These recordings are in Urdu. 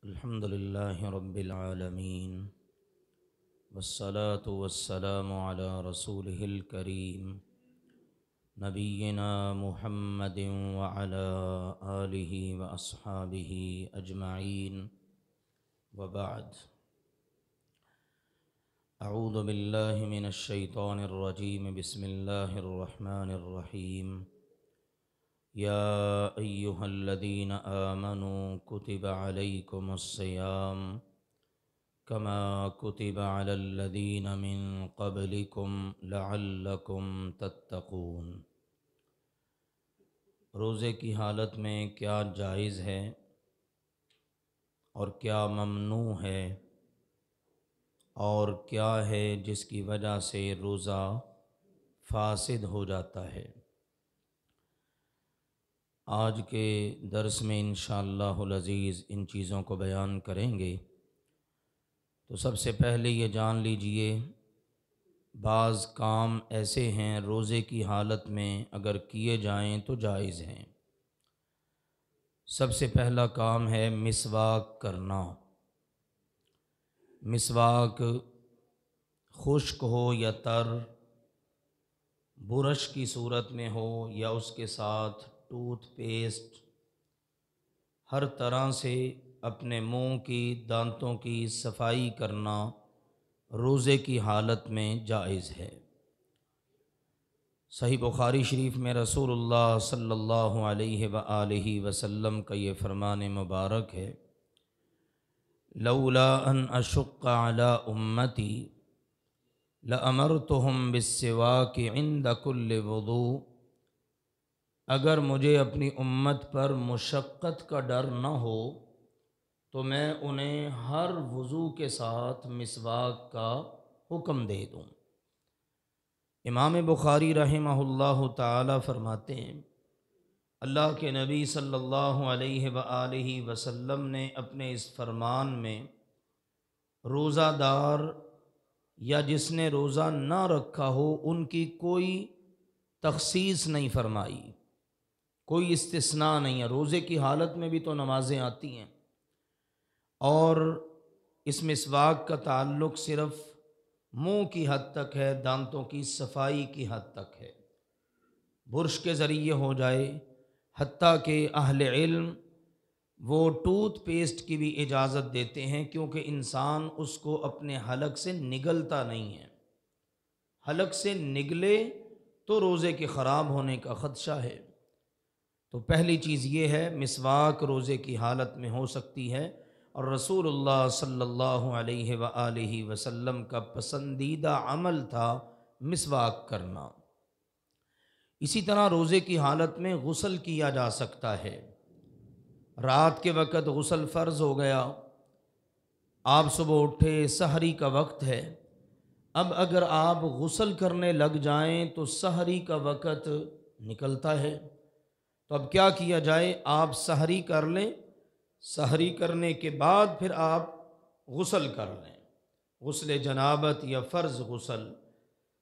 الحمد لله رب العالمين والصلاة والسلام على رسوله الكريم نبينا محمد وعلى آله وأصحابه أجمعين وبعد. أعوذ بالله من الشيطان الرجيم. بسم الله الرحمن الرحيم. يا أيها الذين آمنوا كتب عليكم الصيام كما كتب على الذين من قبلكم لعلكم تتقون. روزے کی حالت میں کیا جائز ہے اور کیا ممنوع ہے اور کیا ہے جس کی وجہ سے روزہ فاسد ہو جاتا ہے. آج کے درس میں انشاءاللہ العزیز ان چیزوں کو بیان کریں گے. تو سب سے پہلے یہ جان لیجئے بعض کام ایسے ہیں روزے کی حالت میں اگر کیے جائیں تو جائز ہیں. سب سے پہلا کام ہے مسواک کرنا. مسواک خشک ہو یا تر، برش کی صورت میں ہو یا اس کے ساتھ ٹوتھ پیسٹ، ہر طرح سے اپنے منہ کی دانتوں کی صفائی کرنا روزے کی حالت میں جائز ہے. صحیح بخاری شریف میں رسول اللہ صلی اللہ علیہ وآلہ وسلم کا یہ فرمان مبارک ہے: لولا ان اشق علی امتی لامرتہم بالسواک عند کل وضوء. اگر مجھے اپنی امت پر مشقت کا ڈر نہ ہو تو میں انہیں ہر وضو کے ساتھ مسواک کا حکم دے دوں. امام بخاری رحمہ اللہ تعالی فرماتے ہیں اللہ کے نبی صلی اللہ علیہ وآلہ وسلم نے اپنے اس فرمان میں روزہ دار یا جس نے روزہ نہ رکھا ہو ان کی کوئی تخصیص نہیں فرمائی، کوئی استثناء نہیں ہے. روزے کی حالت میں بھی تو نمازیں آتی ہیں اور اس مسواک کا تعلق صرف منہ کی حد تک ہے، دانتوں کی صفائی کی حد تک ہے. برش کے ذریعے ہو جائے، حتیٰ کہ اہل علم وہ ٹوتھ پیسٹ کی بھی اجازت دیتے ہیں کیونکہ انسان اس کو اپنے حلق سے نگلتا نہیں ہے. حلق سے نگلے تو روزے کے خراب ہونے کا خدشہ ہے. تو پہلی چیز یہ ہے مسواک روزے کی حالت میں ہو سکتی ہے اور رسول اللہ صلی اللہ علیہ وآلہ وسلم کا پسندیدہ عمل تھا مسواک کرنا. اسی طرح روزے کی حالت میں غسل کیا جا سکتا ہے. رات کے وقت غسل فرض ہو گیا، آپ صبح اٹھے، سحری کا وقت ہے. اب اگر آپ غسل کرنے لگ جائیں تو سحری کا وقت نکلتا ہے، تو اب کیا کیا جائے؟ آپ سحری کر لیں، سحری کرنے کے بعد پھر آپ غسل کر لیں. غسل جنابت یا فرض غسل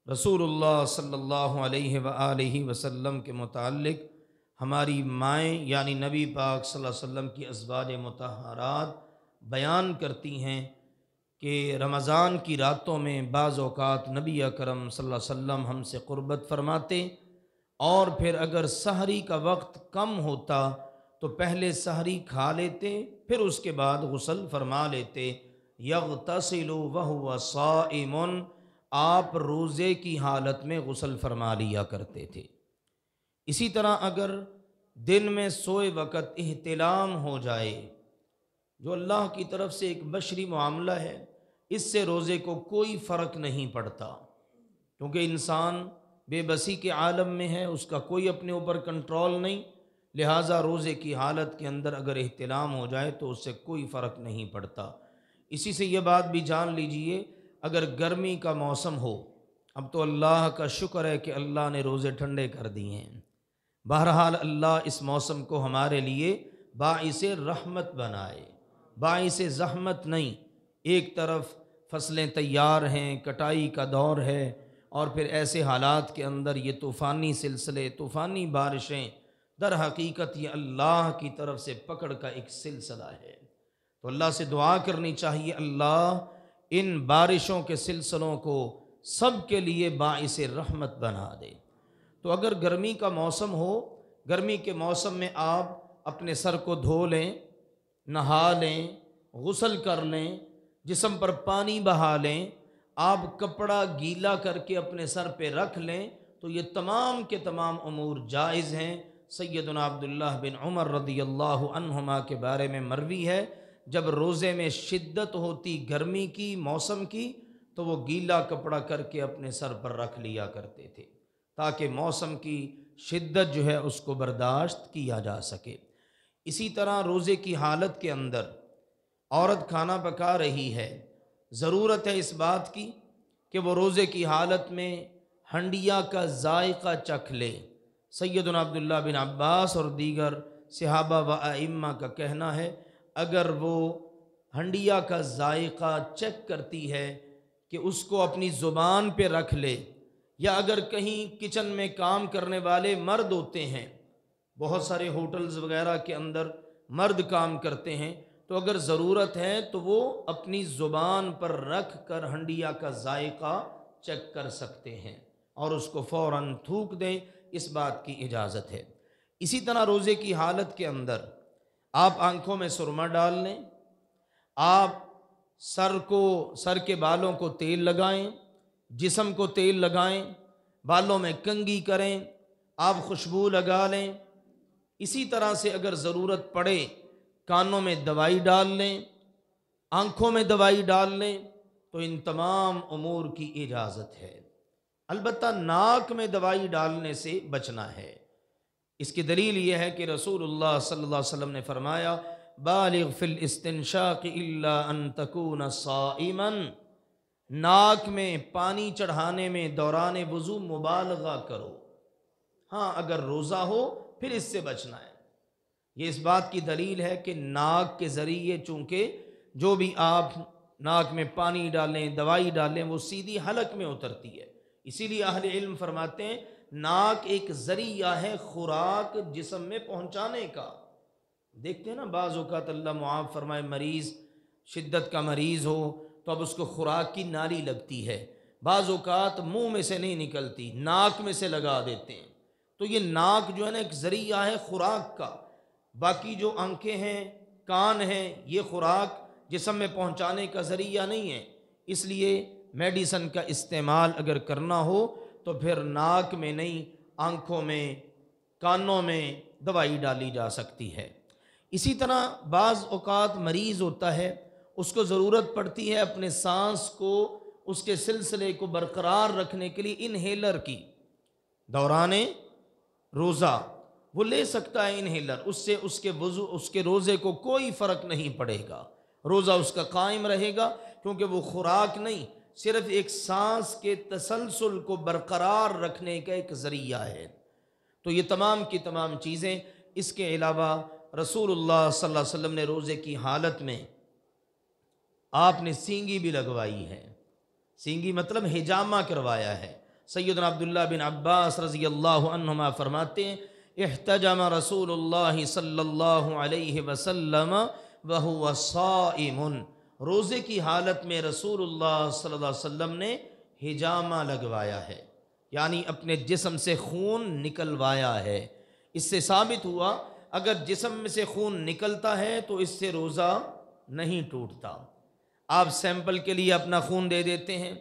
رسول اللہ صلی اللہ علیہ وآلہ وسلم کے متعلق ہماری مائیں یعنی نبی پاک صلی اللہ علیہ وسلم کی ازواج مطہرات بیان کرتی ہیں کہ رمضان کی راتوں میں بعض اوقات نبی اکرم صلی اللہ علیہ وسلم ہم سے قربت فرماتے اور پھر اگر سحری کا وقت کم ہوتا تو پہلے سحری کھا لیتے پھر اس کے بعد غسل فرما لیتے. یغتسل وہو صائم، آپ روزے کی حالت میں غسل فرما لیا کرتے تھے. اسی طرح اگر دن میں سوئے وقت احتلام ہو جائے، جو اللہ کی طرف سے ایک بشری معاملہ ہے، اس سے روزے کو کوئی فرق نہیں پڑتا کیونکہ انسان بے بسی کے عالم میں ہے، اس کا کوئی اپنے اوپر کنٹرول نہیں. لہٰذا روزے کی حالت کے اندر اگر احتلام ہو جائے تو اس سے کوئی فرق نہیں پڑتا. اسی سے یہ بات بھی جان لیجئے اگر گرمی کا موسم ہو، اب تو اللہ کا شکر ہے کہ اللہ نے روزے ٹھنڈے کر دیے ہیں. بہرحال اللہ اس موسم کو ہمارے لیے باعث رحمت بنائے، باعث زحمت نہیں. ایک طرف فصلیں تیار ہیں، کٹائی کا دور ہے اور پھر ایسے حالات کے اندر یہ طوفانی سلسلے، طوفانی بارشیں، در حقیقت یہ اللہ کی طرف سے پکڑ کا ایک سلسلہ ہے. تو اللہ سے دعا کرنی چاہیے، اللہ ان بارشوں کے سلسلوں کو سب کے لیے باعث رحمت بنا دے۔ تو اگر گرمی کا موسم ہو، گرمی کے موسم میں آپ اپنے سر کو دھو لیں، نہا لیں، غسل کر لیں، جسم پر پانی بہا لیں، آپ کپڑا گیلا کر کے اپنے سر پہ رکھ لیں، تو یہ تمام کے تمام امور جائز ہیں۔ سیدنا عبداللہ بن عمر رضی اللہ عنہما کے بارے میں مروی ہے، جب روزے میں شدت ہوتی گرمی کی، موسم کی، تو وہ گیلا کپڑا کر کے اپنے سر پر رکھ لیا کرتے تھے تاکہ موسم کی شدت جو ہے اس کو برداشت کیا جا سکے۔ اسی طرح روزے کی حالت کے اندر عورت کھانا پکا رہی ہے، ضرورت ہے اس بات کی کہ وہ روزے کی حالت میں ہنڈیا کا ذائقہ چکھ لے۔ سیدنا عبداللہ بن عباس اور دیگر صحابہ و ائمہ کا کہنا ہے، اگر وہ ہنڈیا کا ذائقہ چیک کرتی ہے کہ اس کو اپنی زبان پہ رکھ لے، یا اگر کہیں کچن میں کام کرنے والے مرد ہوتے ہیں، بہت سارے ہوٹلز وغیرہ کے اندر مرد کام کرتے ہیں، تو اگر ضرورت ہے تو وہ اپنی زبان پر رکھ کر ہنڈیا کا ذائقہ چیک کر سکتے ہیں اور اس کو فوراً تھوک دیں، اس بات کی اجازت ہے۔ اسی طرح روزے کی حالت کے اندر آپ آنکھوں میں سرما ڈال لیں، آپ سر کے بالوں کو تیل لگائیں، جسم کو تیل لگائیں، بالوں میں کنگھی کریں، آپ خوشبو لگا لیں۔ اسی طرح سے اگر ضرورت پڑے کانوں میں دوائی ڈال لیں، آنکھوں میں دوائی ڈال لیں، تو ان تمام امور کی اجازت ہے۔ البتہ ناک میں دوائی ڈالنے سے بچنا ہے۔ اس کی دلیل یہ ہے کہ رسول اللہ صلی اللہ علیہ وسلم نے فرمایا، بالغ فی الاستنشاق الا ان تکون صائما، ناک میں پانی چڑھانے میں دوران وضو مبالغہ کرو، ہاں اگر روزہ ہو پھر اس سے بچنا ہے۔ یہ اس بات کی دلیل ہے کہ ناک کے ذریعے چونکہ جو بھی آپ ناک میں پانی ڈالیں، دوائی ڈالیں، وہ سیدھی حلق میں اترتی ہے۔ اسی لیے اہل علم فرماتے ہیں ناک ایک ذریعہ ہے خوراک جسم میں پہنچانے کا۔ دیکھتے ہیں نا بعض اوقات اللہ معاف فرمائے مریض شدت کا مریض ہو تو اب اس کو خوراک کی نالی لگتی ہے، بعض اوقات منہ میں سے نہیں نکلتی، ناک میں سے لگا دیتے ہیں، تو یہ ناک جو ہے نا ایک ذریعہ ہے خوراک کا۔ باقی جو آنکھیں ہیں، کان ہیں، یہ خوراک جسم میں پہنچانے کا ذریعہ نہیں ہے۔ اس لیے میڈیسن کا استعمال اگر کرنا ہو تو پھر ناک میں نہیں، آنکھوں میں، کانوں میں دوائی ڈالی جا سکتی ہے۔ اسی طرح بعض اوقات مریض ہوتا ہے، اس کو ضرورت پڑتی ہے اپنے سانس کو، اس کے سلسلے کو برقرار رکھنے کے لیے انہیلر کی، دوران روزہ وہ لے سکتا ہے انہیلر، اس سے اس کے روزے کو کوئی فرق نہیں پڑے گا، روزہ اس کا قائم رہے گا، کیونکہ وہ خوراک نہیں، صرف ایک سانس کے تسلسل کو برقرار رکھنے کا ایک ذریعہ ہے۔ تو یہ تمام کی تمام چیزیں، اس کے علاوہ رسول اللہ صلی اللہ علیہ وسلم نے روزے کی حالت میں آپ نے سینگی بھی لگوائی ہے، سینگی مطلب حجامہ کروایا ہے۔ سیدنا عبداللہ بن عباس رضی اللہ عنہما فرماتے ہیں، احتجم رسول اللہ صلی اللہ علیہ وسلم وہو صائم، روزے کی حالت میں رسول اللہ صلی اللہ علیہ وسلم نے حجامہ لگوایا ہے، یعنی اپنے جسم سے خون نکلوایا ہے۔ اس سے ثابت ہوا اگر جسم میں سے خون نکلتا ہے تو اس سے روزہ نہیں ٹوٹتا۔ آپ سیمپل کے لیے اپنا خون دے دیتے ہیں،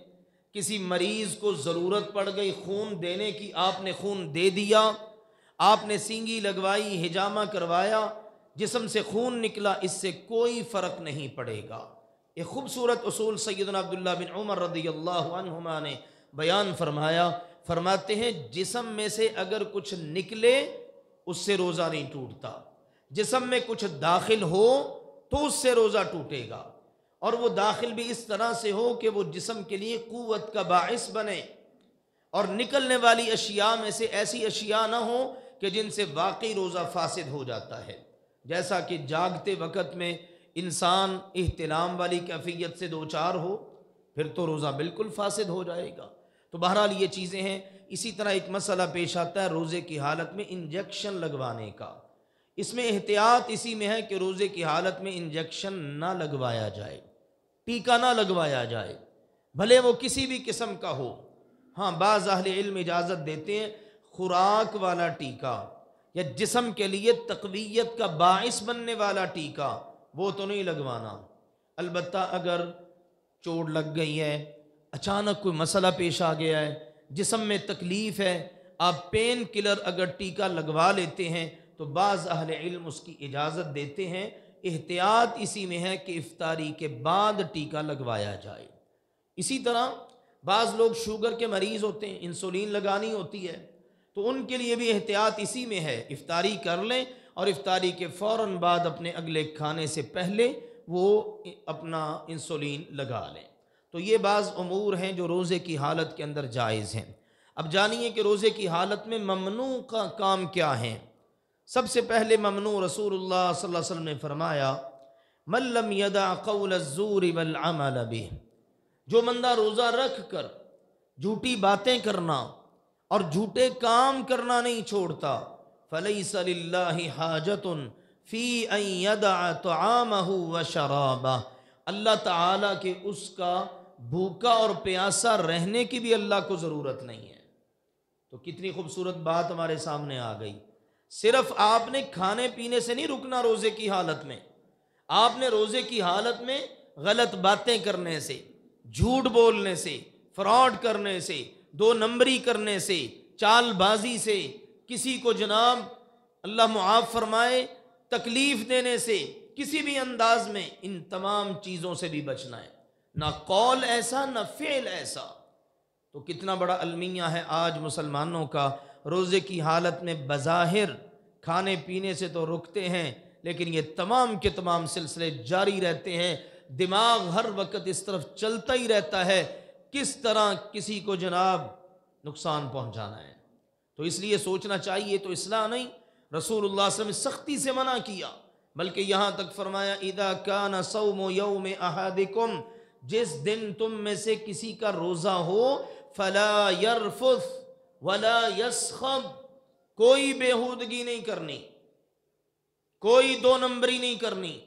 کسی مریض کو ضرورت پڑ گئی خون دینے کی، آپ نے خون دے دیا، آپ نے سینگی لگوائی، حجامہ کروایا، جسم سے خون نکلا، اس سے کوئی فرق نہیں پڑے گا۔ ایک خوبصورت اصول سیدنا عبداللہ بن عمر رضی اللہ عنہما نے بیان فرمایا، فرماتے ہیں جسم میں سے اگر کچھ نکلے اس سے روزہ نہیں ٹوٹتا، جسم میں کچھ داخل ہو تو اس سے روزہ ٹوٹے گا، اور وہ داخل بھی اس طرح سے ہو کہ وہ جسم کے لیے قوت کا باعث بنے، اور نکلنے والی اشیاء میں سے ایسی اشیاء نہ ہو کہ جن سے واقعی روزہ فاسد ہو جاتا ہے، جیسا کہ جاگتے وقت میں انسان احتلام والی کیفیت سے دوچار ہو، پھر تو روزہ بالکل فاسد ہو جائے گا۔ تو بہرحال یہ چیزیں ہیں۔ اسی طرح ایک مسئلہ پیش آتا ہے روزے کی حالت میں انجیکشن لگوانے کا۔ اس میں احتیاط اسی میں ہے کہ روزے کی حالت میں انجیکشن نہ لگوایا جائے، ٹیکا نہ لگوایا جائے، بھلے وہ کسی بھی قسم کا ہو۔ ہاں بعض اہل علم اجازت دیتے ہیں خوراک والا ٹیکا یا جسم کے لیے تقویت کا باعث بننے والا ٹیکا وہ تو نہیں لگوانا، البتہ اگر چوٹ لگ گئی ہے، اچانک کوئی مسئلہ پیش آ گیا ہے، جسم میں تکلیف ہے، آپ پین کلر اگر ٹیکا لگوا لیتے ہیں تو بعض اہل علم اس کی اجازت دیتے ہیں۔ احتیاط اسی میں ہے کہ افطاری کے بعد ٹیکا لگوایا جائے۔ اسی طرح بعض لوگ شوگر کے مریض ہوتے ہیں، انسولین لگانی ہوتی ہے، تو ان کے لیے بھی احتیاط اسی میں ہے، افطاری کر لیں اور افطاری کے فوراً بعد اپنے اگلے کھانے سے پہلے وہ اپنا انسولین لگا لیں۔ تو یہ بعض امور ہیں جو روزے کی حالت کے اندر جائز ہیں۔ اب جانیے کہ روزے کی حالت میں ممنوع کا کام کیا ہے۔ سب سے پہلے ممنوع رسول اللہ صلی اللہ علیہ وسلم نے فرمایا من لم یدع قول الزور والعمل به، جو بندہ روزہ رکھ کر جھوٹی باتیں کرنا اور جھوٹے کام کرنا نہیں چھوڑتا، فلیس للہ حاجۃ فی ان یدع طعامہ وشرابہ، اللہ تعالیٰ کے اس کا بھوکا اور پیاسا رہنے کی بھی اللہ کو ضرورت نہیں ہے۔ تو کتنی خوبصورت بات ہمارے سامنے آ گئی۔ صرف آپ نے کھانے پینے سے نہیں رکنا روزے کی حالت میں، آپ نے روزے کی حالت میں غلط باتیں کرنے سے، جھوٹ بولنے سے، فراڈ کرنے سے، دو نمبری کرنے سے، چال بازی سے، کسی کو جناب اللہ معاف فرمائے تکلیف دینے سے، کسی بھی انداز میں ان تمام چیزوں سے بھی بچنا ہے، نہ قول ایسا نہ فعل ایسا۔ تو کتنا بڑا المیہ ہے آج مسلمانوں کا، روزے کی حالت میں بظاہر کھانے پینے سے تو رکتے ہیں لیکن یہ تمام کے تمام سلسلے جاری رہتے ہیں، دماغ ہر وقت اس طرف چلتا ہی رہتا ہے کس طرح کسی کو جناب نقصان پہنچانا ہے۔ تو اس لیے سوچنا چاہیے، تو اصلاح نہیں، رسول اللہ صلی اللہ علیہ وسلم نے سختی سے منع کیا، بلکہ یہاں تک فرمایا اذا کان صوم یوم احدکم، جس دن تم میں سے کسی کا روزہ ہو، فلا یرفث ولا یسخب، کوئی بےہودگی نہیں کرنی، کوئی دو نمبری نہیں کرنی،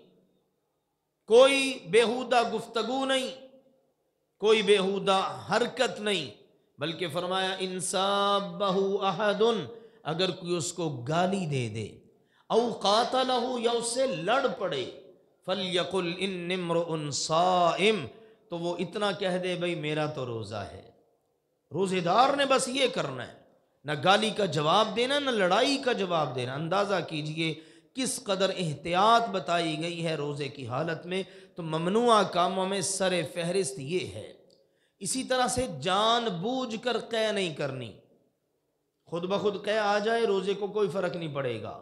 کوئی بےہودہ گفتگو نہیں، کوئی بےہودہ حرکت نہیں، بلکہ فرمایا ان سابہ احد، اگر کوئی اس کو گالی دے دے، او قاتلہ یا اس سے لڑ پڑے، فلیقل ان امرؤ صائم، تو وہ اتنا کہہ دے بھئی میرا تو روزہ ہے۔ روزے دار نے بس یہ کرنا ہے، نہ گالی کا جواب دینا نہ لڑائی کا جواب دینا۔ اندازہ کیجئے کس قدر احتیاط بتائی گئی ہے روزے کی حالت میں۔ تو ممنوع کاموں میں سر فہرست یہ ہے۔ اسی طرح سے جان بوجھ کر قے نہیں کرنی، خود بخود قے آ جائے روزے کو کوئی فرق نہیں پڑے گا،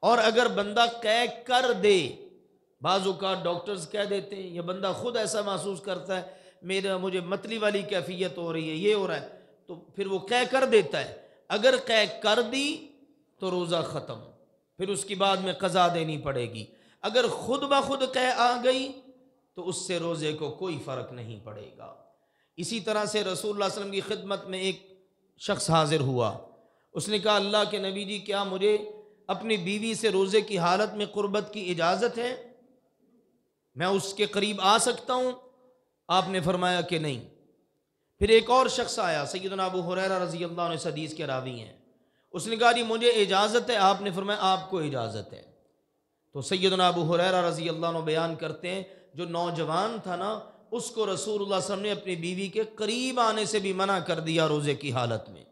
اور اگر بندہ قے کر دے، بعض اوقات ڈاکٹرز کہہ دیتے ہیں یا بندہ خود ایسا محسوس کرتا ہے مجھے متلی والی کیفیت ہو رہی ہے، یہ ہو رہا ہے، تو پھر وہ قے کر دیتا ہے۔ اگر قے کر دی تو روزہ ختم، پھر اس کی بعد میں قضا دینی پڑے گی۔ اگر خود بخود قے آ گئی تو اس سے روزے کو کوئی فرق نہیں پڑے گا۔ اسی طرح سے رسول اللہ صلی اللہ علیہ وسلم کی خدمت میں ایک شخص حاضر ہوا، اس نے کہا اللہ کے نبی جی کیا مجھے اپنی بیوی سے روزے کی حالت میں قربت کی اجازت ہے، میں اس کے قریب آ سکتا ہوں؟ آپ نے فرمایا کہ نہیں۔ پھر ایک اور شخص آیا، سیدنا ابو ہریرہ رضی اللہ عنہ اس حدیث کے راوی ہیں، اس نے کہا جی مجھے اجازت ہے، آپ نے فرمایا آپ کو اجازت ہے۔ تو سیدنا ابو ہریرہ رضی اللہ عنہ بیان کرتے ہیں جو نوجوان تھا نا، اس کو رسول اللہ صلی اللہ علیہ وسلم نے اپنی بیوی کے قریب آنے سے بھی منع کر دیا روزے کی حالت میں۔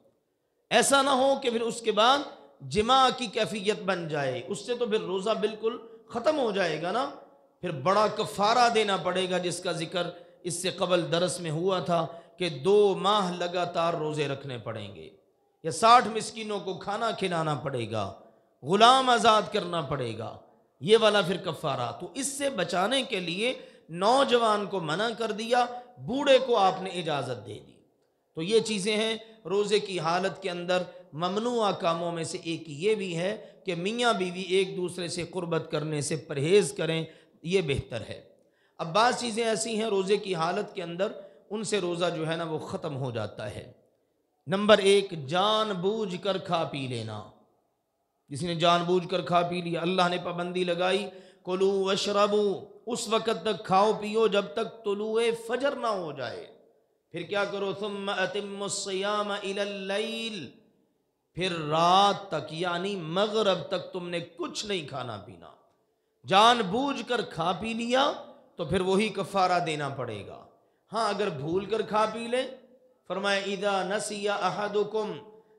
ایسا نہ ہو کہ پھر اس کے بعد جماع کی کیفیت بن جائے، اس سے تو پھر روزہ بالکل ختم ہو جائے گا نا، پھر بڑا کفارہ دینا پڑے گا، جس کا ذکر اس سے قبل درس میں ہوا تھا کہ 2 ماہ لگاتار روزے رکھنے پڑیں گے، یا 60 مسکینوں کو کھانا کھلانا پڑے گا، غلام آزاد کرنا پڑے گا، یہ والا پھر کفارہ۔ تو اس سے بچانے کے لیے نوجوان کو منع کر دیا، بوڑھے کو آپ نے اجازت دے دی۔ تو یہ چیزیں ہیں روزے کی حالت کے اندر ممنوع کاموں میں سے ایک یہ بھی ہے کہ میاں بیوی ایک دوسرے سے قربت کرنے سے پرہیز کریں، یہ بہتر ہے۔ اب بعض چیزیں ایسی ہیں روزے کی حالت کے اندر ان سے روزہ جو ہے نا وہ ختم ہو جاتا ہے۔ نمبر 1 جان بوجھ کر کھا پی لینا، کسی نے جان بوجھ کر کھا پی لیا، اللہ نے پابندی لگائی کلو وشربو، اس وقت تک کھاؤ پیو جب تک طلوع فجر نہ ہو جائے، پھر کیا کرو ثم اتموا الصیام الی اللیل، پھر رات تک یعنی مغرب تک تم نے کچھ نہیں کھانا پینا، جان بوجھ کر کھا پی لیا تو پھر وہی کفارہ دینا پڑے گا۔ ہاں اگر بھول کر کھا پی لے، فرمایا اذا نسی احدکم،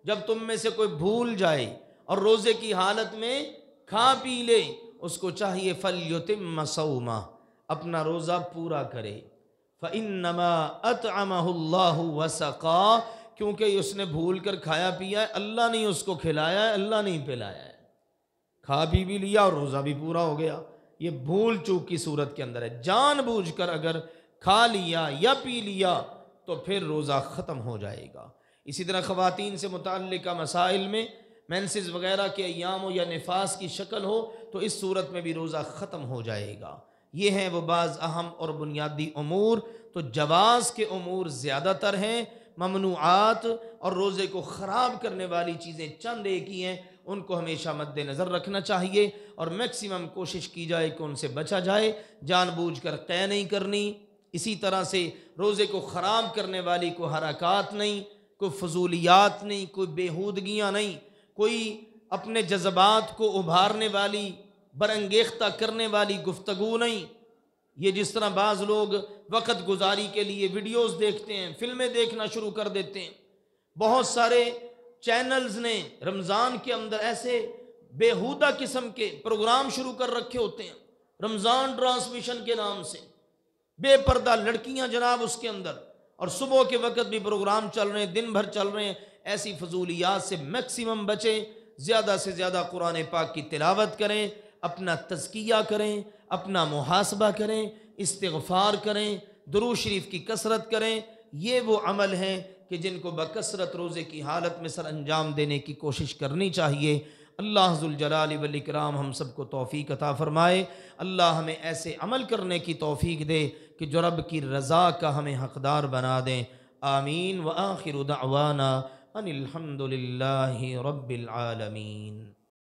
جب تم میں سے کوئی بھول جائے اور روزے کی حالت میں کھا پی لے، اس کو چاہیے فلیتم صومہ، اپنا روزہ پورا کرے، فإنما أطعمه الله وسقاه، کیونکہ اس نے بھول کر کھایا پیا ہے، اللہ نے اس کو کھلایا ہے، اللہ نے پلایا ہے، کھا پی بھی لیا اور روزہ بھی پورا ہو گیا۔ یہ بھول چوک کی صورت کے اندر ہے، جان بوجھ کر اگر کھا لیا یا پی لیا تو پھر روزہ ختم ہو جائے گا۔ اسی طرح خواتین سے متعلقہ مسائل میں مینسز وغیرہ کے ایام ہو یا نفاس کی شکل ہو تو اس صورت میں بھی روزہ ختم ہو جائے گا۔ یہ ہیں وہ بعض اہم اور بنیادی امور، تو جواز کے امور زیادہ تر ہیں، ممنوعات اور روزے کو خراب کرنے والی چیزیں چند ایک ہی ہیں، ان کو ہمیشہ مد نظر رکھنا چاہیے اور میکسیمم کوشش کی جائے کہ ان سے بچا جائے، جان بوجھ کر قے نہیں کرنی، اسی طرح سے روزے کو خراب کرنے والی کوئی حرکات نہیں، کوئی فضولیات نہیں، کوئی بیہودگیاں نہیں، کوئی اپنے جذبات کو ابھارنے والی برانگیختہ کرنے والی گفتگو نہیں۔ یہ جس طرح بعض لوگ وقت گزاری کے لیے ویڈیوز دیکھتے ہیں، فلمیں دیکھنا شروع کر دیتے ہیں، بہت سارے چینلز نے رمضان کے اندر ایسے بیہودہ قسم کے پروگرام شروع کر رکھے ہوتے ہیں، رمضان ٹرانسمیشن کے نام سے، بے پردہ لڑکیاں جناب اس کے اندر، اور صبح کے وقت بھی پروگرام چل رہے ہیں، دن بھر چل رہے ہیں۔ ایسی فضولیات سے میکسیمم بچیں، زیادہ سے زیادہ قرآن پاک کی تلاوت کریں، اپنا تزکیہ کریں، اپنا محاسبہ کریں، استغفار کریں، درود شریف کی کثرت کریں۔ یہ وہ عمل ہیں کہ جن کو بکثرت روزے کی حالت میں سر انجام دینے کی کوشش کرنی چاہیے۔ اللہ ذوالجلال والاکرام ہم سب کو توفیق عطا فرمائے، اللہ ہمیں ایسے عمل کرنے کی توفیق دے کہ جو رب کی رضا کا ہمیں حقدار بنا دیں۔ آمین۔ وآخر دعوانا ان الحمد للہ رب العالمین۔